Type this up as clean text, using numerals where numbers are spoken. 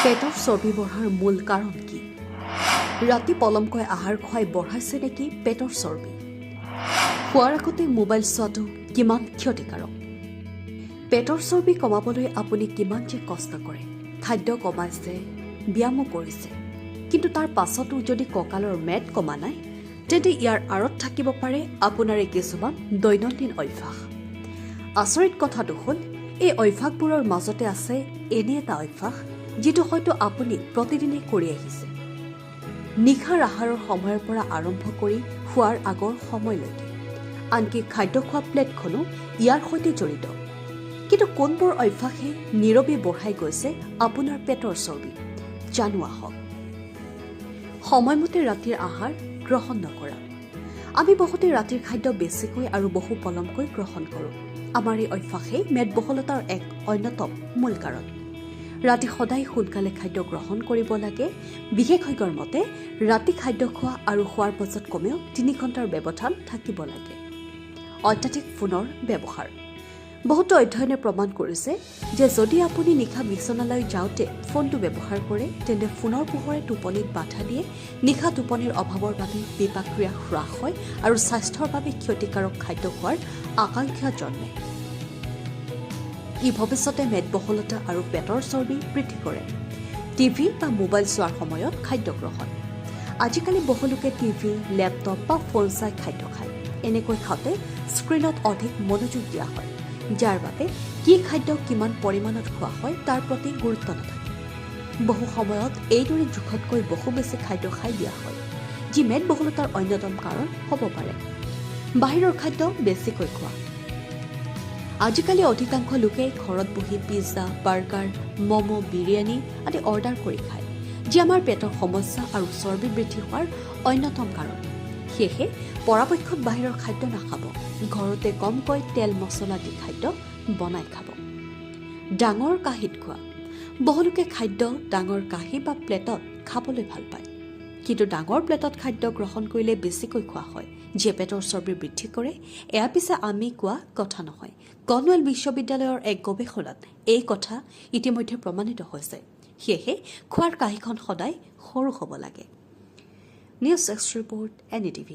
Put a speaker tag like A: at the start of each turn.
A: পেটৰ চৰ্বি বঢ়াৰ মূল কাৰণ কি? ৰাতি পলমকৈ আহাৰ খুৱাই বঢ়াইছে নেকি পেটৰ চৰ্বি? খোৱাৰ আগতে মোবাইল চোৱাটো কিমান ক্ষতিকাৰক? পেটৰ চৰ্বি কমাবলৈ আপুনি কিমান যে কষ্ট কৰে, খাদ্য কমাইছে, ব্যায়ামো কৰিছে, কিন্তু তাৰ পাছতো যদি কঁকালৰ মেদ কমা নাই, তেন্তে ইয়াৰ আঁৰত থাকিব পাৰে আপোনাৰ কিছুমান দৈনন্দিন অভ্যাস। আচৰিত কথাটো হ'ল, এই অভ্যাসবোৰৰ মাজতে আছে এনে এটা অভ্যাস যিটো হয়তো আপুনি প্ৰতিদিনে কৰি আহিছে। নিশাৰ আহাৰৰ সময়ৰ পৰা আৰম্ভ কৰি খোৱাৰ আগৰ সময়লৈকে, আনকি খাদ্য খোৱা প্লেটখনো ইয়াৰ সৈতে জড়িত। কিন্তু কোনবোৰ অভ্যাসে নীৰৱে বঢ়াই গৈছে আপোনাৰ পেটৰ চৰ্বি? জানো আহক। সময়মতে ৰাতিৰ আহাৰ গ্ৰহণ নকৰা। আমি বহুতে ৰাতিৰ খাদ্য বেছিকৈ আৰু বহু পলমকৈ গ্ৰহণ কৰোঁ। আমাৰ এই অভ্যাসেই মেদবহুলতাৰ এক অন্যতম মূল কাৰণ। ৰাতি সদায় সোনকালে খাদ্য গ্ৰহণ কৰিব লাগে। বিশেষজ্ঞৰ মতে ৰাতি খাদ্য খোৱা আৰু খোৱাৰ পাছত কমেও 3 ঘণ্টাৰ ব্যৱধান থাকিব লাগে। অত্যাধিক ফোনৰ ব্যৱহাৰ। বহুতো অধ্যয়নে প্ৰমাণ কৰিছে যে যদি আপুনি নিশা বিচনালৈ যাওঁতে ফোনটো ব্যৱহাৰ কৰে, তেন্তে ফোনৰ পোহৰে টোপনিত বাধা দিয়ে, নিশা টোপনিৰ অভাৱৰ বাবে বিপাকক্ৰিয়া হ্ৰাস হয় আৰু স্বাস্থ্যৰ বাবে ক্ষতিকাৰক খাদ্য খোৱাৰ আকাংক্ষা জন্মে। ই ভৱিষ্যতে মেদবহুলতা আৰু পেটৰ চৰ্বি বৃদ্ধি কৰে। টিভি বা মোবাইল চোৱাৰ সময়ত খাদ্য গ্ৰহণ। আজিকালি বহু লোকে টিভি, লেপটপ বা ফোন চাই খাদ্য খায়। এনেকৈ খাওঁতে স্ক্ৰীণত অধিক মনোযোগ দিয়া হয়, যাৰ বাবে কি খাদ্য কিমান পৰিমাণত খোৱা হয় তাৰ প্ৰতি গুৰুত্ব নাথাকে। বহু সময়ত এইদৰে জোখতকৈ বহু বেছি খাদ্য খাই দিয়া হয়, যি মেদবহুলতাৰ অন্যতম কাৰণ হ'ব পাৰে। বাহিৰৰ খাদ্য বেছিকৈ খোৱা। আজিকালি অধিকাংশ লোকে ঘৰত বহি পিজ্জা, বাৰ্গাৰ, ম'ম', বিৰিয়ানী আদি অৰ্ডাৰ কৰি খায়, যি আমাৰ পেটৰ সমস্যা আৰু চৰ্বি বৃদ্ধি হোৱাৰ অন্যতম কাৰণ। সেয়েহে পৰাপক্ষত বাহিৰৰ খাদ্য নাখাব। ঘৰতে কমকৈ তেল মছলা দি খাদ্য বনাই খাব। ডাঙৰ কাঁহীত খোৱা। বহুলোকে খাদ্য ডাঙৰ কাঁহী বা প্লেটত খাবলৈ ভাল পায়। কিন্তু ডাঙৰ প্লেটত খাদ্য গ্ৰহণ কৰিলে বেছিকৈ খোৱা হয়, যিয়ে পেটৰ চৰ্বি বৃদ্ধি কৰে। এয়া পিছে আমি কোৱা কথা নহয়। কৰ্ণেল বিশ্ববিদ্যালয়ৰ এক গৱেষণাত এই কথা ইতিমধ্যে প্ৰমাণিত হৈছে। সেয়েহে খোৱাৰ কাঁহীখন সদায় সৰু হ'ব লাগে। News desk report, NDTV।